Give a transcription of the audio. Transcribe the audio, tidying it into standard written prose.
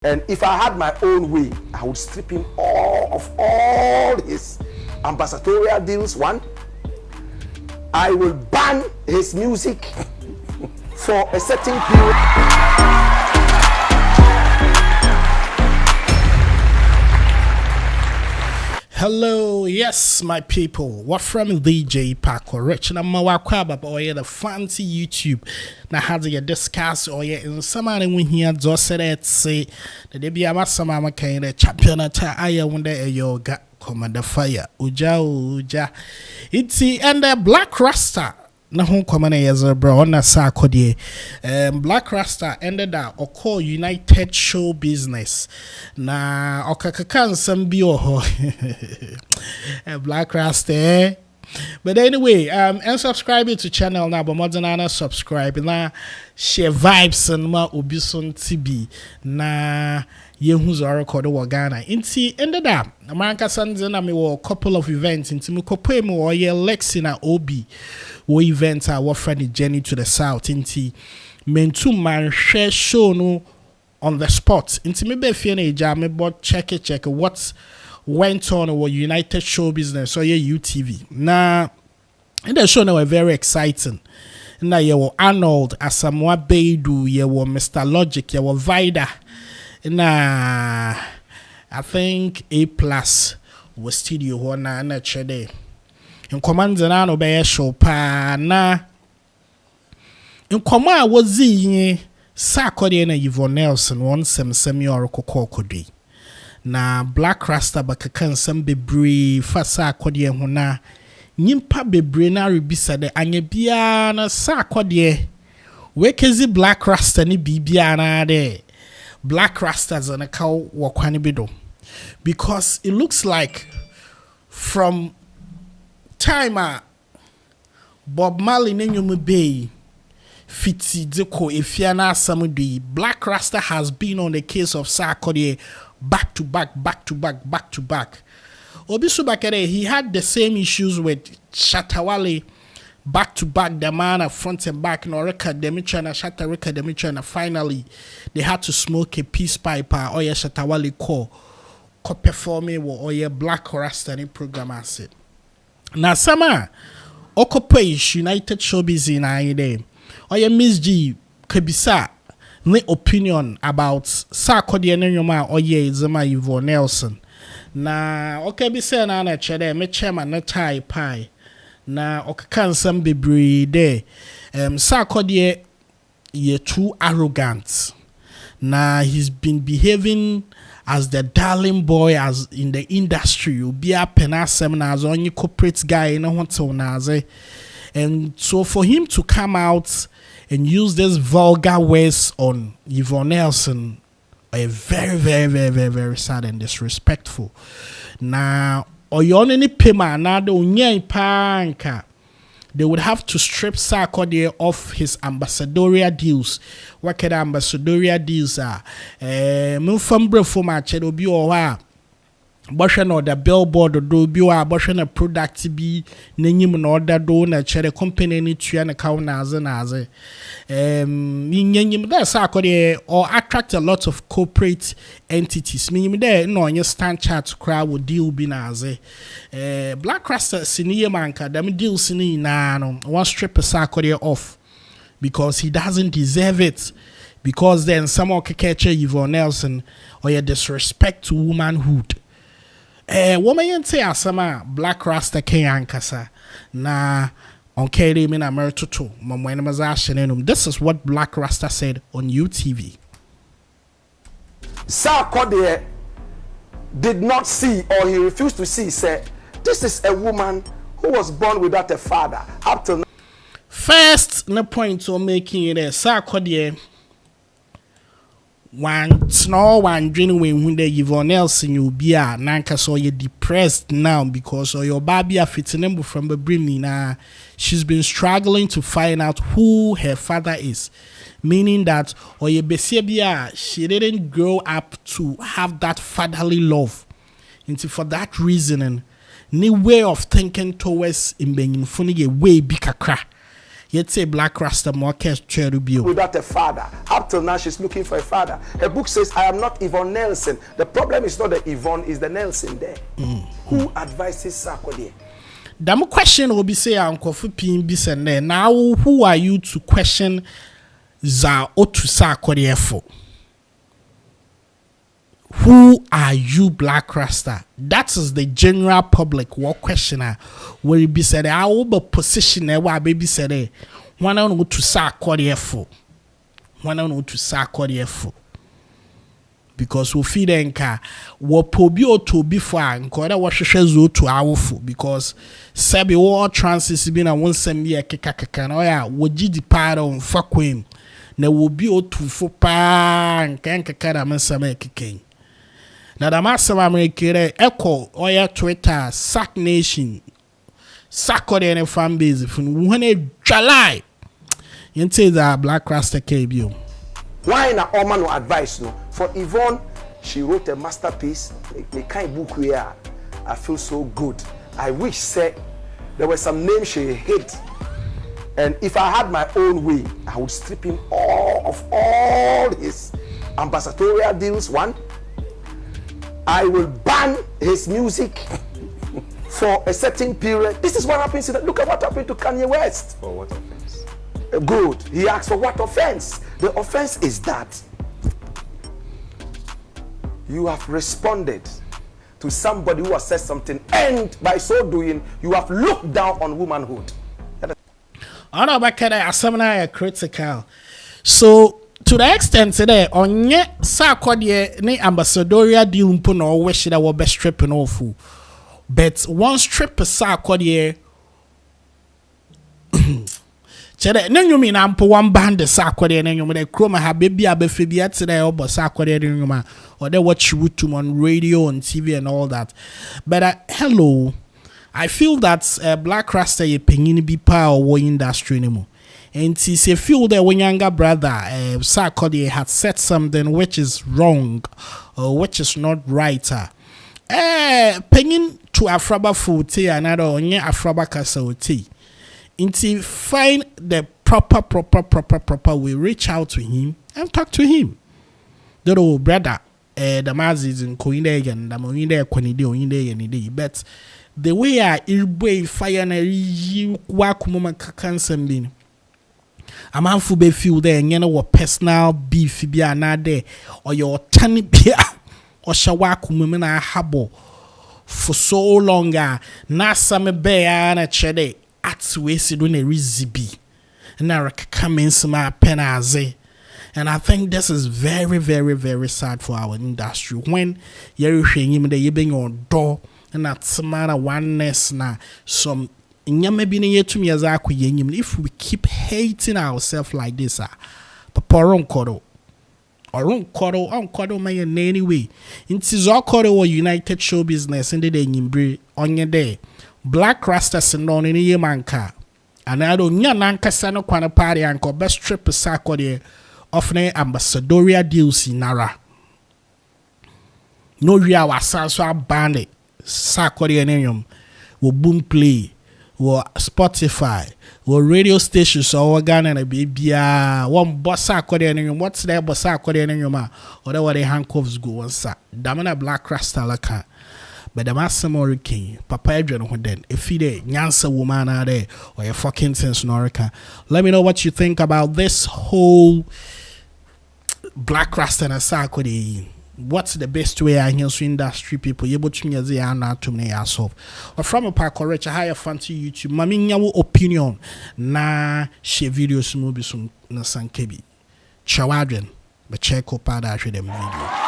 And if I had my own way, I would strip him of all his ambassadorial deals. One, I will ban his music for a certain period. Hello, yes, my people. What from DJ Paco? Rich na mawakwaba or the fancy YouTube. Na had you discuss or in somebody when he had just said say the debi amasama kind of champion at aya wonder a yoga commander fire. Uja. It's the and the Black Rasta. Na hon komana yezo bro na Sarkodie. Black Rasta ended up or call United Show Business. Na okakakan sambi oho. Black Rasta. But anyway, and subscribe to channel now, but more than subscribe na share vibes and ma obison TB na yehu's record wa Ghana. Inti ended up America Sanzana me a couple of events inti me kope mo or ye Lexi na Obi wo events are what friend the journey to the south inti mentu man share show no on the spot inti me be fie na eja me bot check what went on with United Show Business or your UTV. Now, in the show, they were very exciting. Now, you were Arnold, Asamoah Beidu, you were Mr. Logic, you were Vida. Now, I think A+ was studio one and a day. In command, and I obey show pa na. In command was the Sarkodie and Yvonne Nelson, one semi or Sarkodie. Na Black Rasta bakakan some bebree fa Sarkodie ho na nyimpa bebree na rebisa de anya bia na Sarkodie wekezi Black Rasta ni bibia na de Black Rasta zana ka wakwane bido because it looks like from time Bob Marley nenyum bay fiti deko efia na asamudi Black Rasta has been on the case of Sarkodie back to back. Obisu Bakere, he had the same issues with Shatawale back to back, the man front and back, no record Demetria and Shatareka Demetria, and finally they had to smoke a peace pipe or your Shatawale call performing or your Black Rasta program asset. Now sama Okope United Showbiz in Aide or your Miss G Kebisa my opinion about Sarkodie and Yoma or ye Zama Yvonne Nelson. Na okay be say na na chede me chairman na tie pie. Na okakan some bebree there. Sarkodie ye too arrogant. Na he's been behaving as the darling boy as in the industry. You be a penasem na as only corporate guy no want to na. And so for him to come out and use this vulgar words on Yvonne Nelson are very sad and disrespectful. Now, oyoneni pema na de unye panka. They would have to strip Sarkodie off his ambassadorial deals. What kind of ambassadorial deals are? Mufambre for my chedo bi owa. Boshan or the billboard or do be a boshan a product be name order do na chere company ni tuya account naze that's Sarkodie or attract a lot of corporate entities me there no your stand chart crowd will deal be naze Black Rasta senior manka them deal sini na no one strip Sarkodie off because he doesn't deserve it because then someone can catch Yvonne Nelson or your disrespect to womanhood. Woman yen say asama Black Rasta Keyankasa na onkere me na mertutu mamwene mazashenenum. This is what Black Rasta said on UTV. Sarkodie did not see or he refused to see say this is a woman who was born without a father up till now. First the point to making it Sarkodie one dream when the Yvonne Nelson you be a nanka so you're depressed now because your baby a fitting from the brimney now she's been struggling to find out who her father is, meaning that or your besebia she didn't grow up to have that fatherly love. And for that reason, new way of thinking towards in being funny a way big kakra. You'd say Black Rasta Marquez Cherubio. Without a father. Up till now, she's looking for a father. Her book says, I am not Yvonne Nelson. The problem is not the Yvonne, it's the Nelson there. Who advises Sarkodie? The question will be say, Uncle Fupin Bissende. Now, who are you to question Za Otu Sarkodie for? Who are you, Black Rasta? That is the general public what questioner will be said. I will be position where baby said, one on to Sarkodie for. One on to Sarkodie for. Because we feed enka what pobio to before and quarter what she to our food because Sabi war trances been a one send me a kikakanoya would the part on fuck him. Ne will be o to for pa and can kakadaman kicking. Now the master American echo or Twitter, Sack Nation, Sarkodie and fan base from when it July. You say that Black Rasta KBO. Why na Oman no advice no? For Yvonne, she wrote a masterpiece. The kind book where I feel so good. I wish say there were some names she hate. And if I had my own way, I would strip him of all his ambassadorial deals. One, I will ban his music for a certain period. This is what happens. Look at what happened to Kanye West. For what offense? Good. He asked for what offense? The offense is that you have responded to somebody who has said something, and by so doing, you have looked down on womanhood. I know about that. I'm critical. So to the extent today, on yet Sarkodie ne ambassadorial deal no wish that were best stripping off. But one strip Sarkodie. Chede no nyumi na mpo one band Sarkodie na nyumi de chroma ha baby abefibia today obo Sarkodie de nyuma or they watch YouTube on radio and TV and all that. But hello, I feel that Black Rasta ye pengini bi pa or industry anymore. And it's a feel that when younger brother Sarkodie had said something which is wrong or which is not right. Pengin to Afraba Futi another onye Afraba Kasauti. Until find the proper way, reach out to him and talk to him. The old brother, the mazis in Koinde and the Moinde Konide any day. But the way I fire and you walk moment cancer being a man for be feel there and you know what personal beef be another or your tiny beer or shawaku women are habo for so long. Na same bear and a chede. At wasted when a rizibi and I coming some penaze. And I think this is very, very, very sad for our industry. When you're him the you bring your door and that's matter oneness na some if we keep hating ourselves like this, Papa Ronkodo or Ronkodo may in any way. It is all or United Show Business in the day on your day. Black Rasta Sindon in a manka. And I don't yanka sano quana party and co best trip to Sarkodie of ne ambassadorial deals in Nara. No real was so banned Sarkodie name will boom play or Spotify or radio stations or Ghana and a baby one boss Sarkodie name. What's there boss Sarkodie name or the way the handcuffs go on sa. Damana Black Rasta laka. But the master Morricane, Papa Adrian, then if he de Nyansa woman are there or a fucking sense Norica. Let me know what you think about this whole Black Rasta and Sarkodie. What's the best way I hear industry people able to me not to me yourself or from a park or a higher fancy YouTube. Mami opinion na share videos movie some na sankebi. Chawadren, but check up out them video.